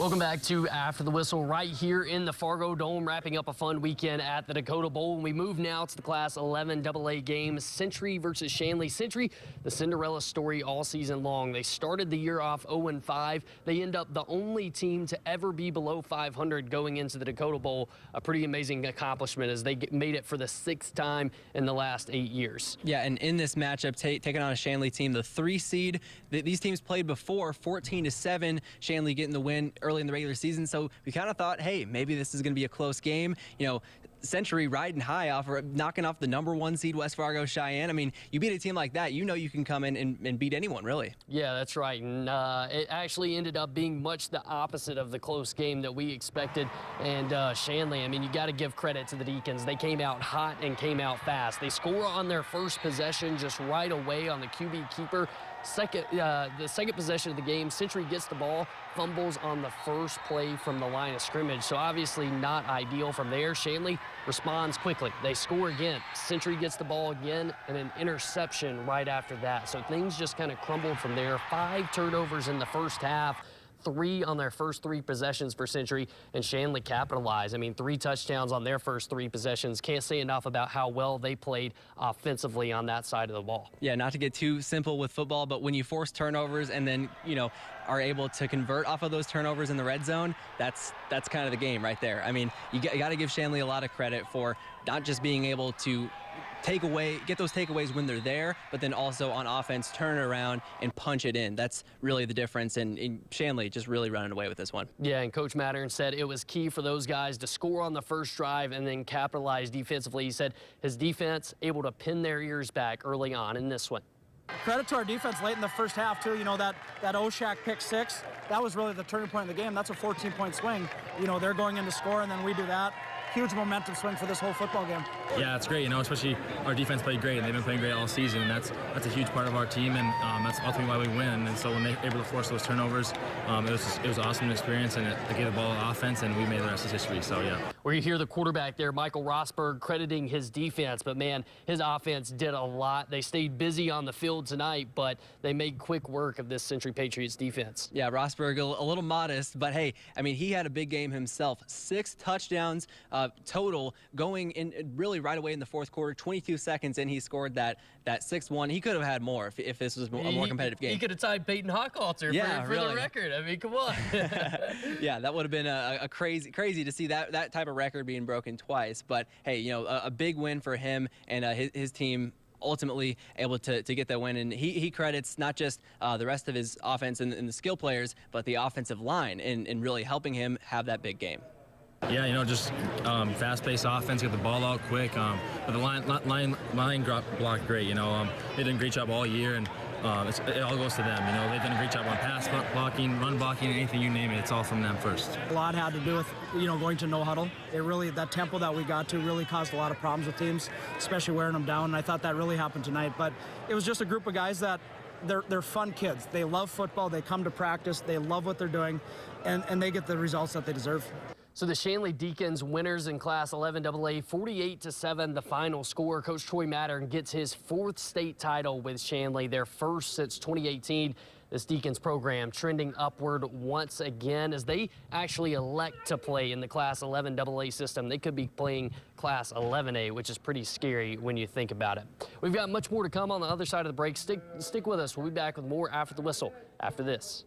Welcome back to After the Whistle right here in the Fargo Dome, wrapping up a fun weekend at the Dakota Bowl. And we move now to the Class 11AA game, Century versus Shanley. Century, the Cinderella story all season long. They started the year off 0-5. They end up the only team to ever be below 500 going into the Dakota Bowl. A pretty amazing accomplishment as they made it for the 6th time in the last 8 years. Yeah, and in this matchup, taking on a Shanley team, the 3 seed, these teams played before, 14-7. Shanley getting the win early in the regular season, so we kind of thought, hey, maybe this is going to be a close game. You know, Century riding high off, or knocking off the #1 seed West Fargo Cheyenne. I mean, you beat a team like that, you know you can come in and beat anyone, really. Yeah, that's right. And it actually ended up being much the opposite of the close game that we expected. And Shanley, I mean, you got to give credit to the Deacons. They came out hot and came out fast. They score on their first possession just right away on the QB keeper. The second possession of the game, Century gets the ball, fumbles on the first play from the line of scrimmage. So obviously not ideal from there. Shanley responds quickly. They score again. Century gets the ball again and an interception right after that. So things just kind of crumbled from there. 5 turnovers in the first half. 3 on their first 3 possessions for Century, and Shanley capitalized. I mean, 3 touchdowns on their first 3 possessions. Can't say enough about how well they played offensively on that side of the ball. Yeah, not to get too simple with football, but when you force turnovers and then, you know, are able to convert off of those turnovers in the red zone, that's kind of the game right there. I mean, you got to give Shanley a lot of credit for not just being able to get those takeaways when they're there, but then also on offense, turn it around and punch it in. That's really the difference, and Shanley just really running away with this one. Yeah, and Coach Mattern said it was key for those guys to score on the first drive and then capitalize defensively. He said his defense able to pin their ears back early on in this one. Credit to our defense late in the first half, too. You know, that Oshak pick 6, that was really the turning point of the game. That's a 14-point swing. You know, they're going in to score, and then we do that. Huge momentum swing for this whole football game. Yeah, it's great. You know, especially our defense played great, and they've been playing great all season, and that's a huge part of our team, and that's ultimately why we win. And so when they're able to force those turnovers, it was an awesome experience, and they gave the ball offense, and we made the rest of history. So yeah. Where you hear the quarterback there, Michael Rosberg, crediting his defense, but man, his offense did a lot. They stayed busy on the field tonight, but they made quick work of this Century Patriots defense. Yeah, Rosberg a little modest, but hey, I mean, he had a big game himself. 6 touchdowns total going in really right away in the fourth quarter. 22 seconds in, he scored that 6th one. He could have had more if this was a more competitive game. He could have tied Peyton Hochhalter for the record. I mean, come on. Yeah, that would have been a crazy to see that type of record being broken twice. But hey, you know, a big win for him and his team, ultimately able to get that win. And he credits not just the rest of his offense and the skill players, but the offensive line in really helping him have that big game. Yeah, you know, just fast-paced offense, get the ball out quick. But the line blocked great. You know, they did a great job all year, and it all goes to them. You know, they've done a great job on pass blocking, run blocking, anything you name it. It's all from them first. A lot had to do with, you know, going to no huddle. That tempo that we got to really caused a lot of problems with teams, especially wearing them down. And I thought that really happened tonight. But it was just a group of guys that they're fun kids. They love football. They come to practice. They love what they're doing, and they get the results that they deserve. So the Shanley Deacons winners in Class 11AA, 48-7 the final score. Coach Troy Mattern gets his 4th state title with Shanley, their first since 2018. This Deacons program trending upward once again as they actually elect to play in the Class 11AA system. They could be playing Class 11A, which is pretty scary when you think about it. We've got much more to come on the other side of the break. Stick with us. We'll be back with more After the Whistle after this.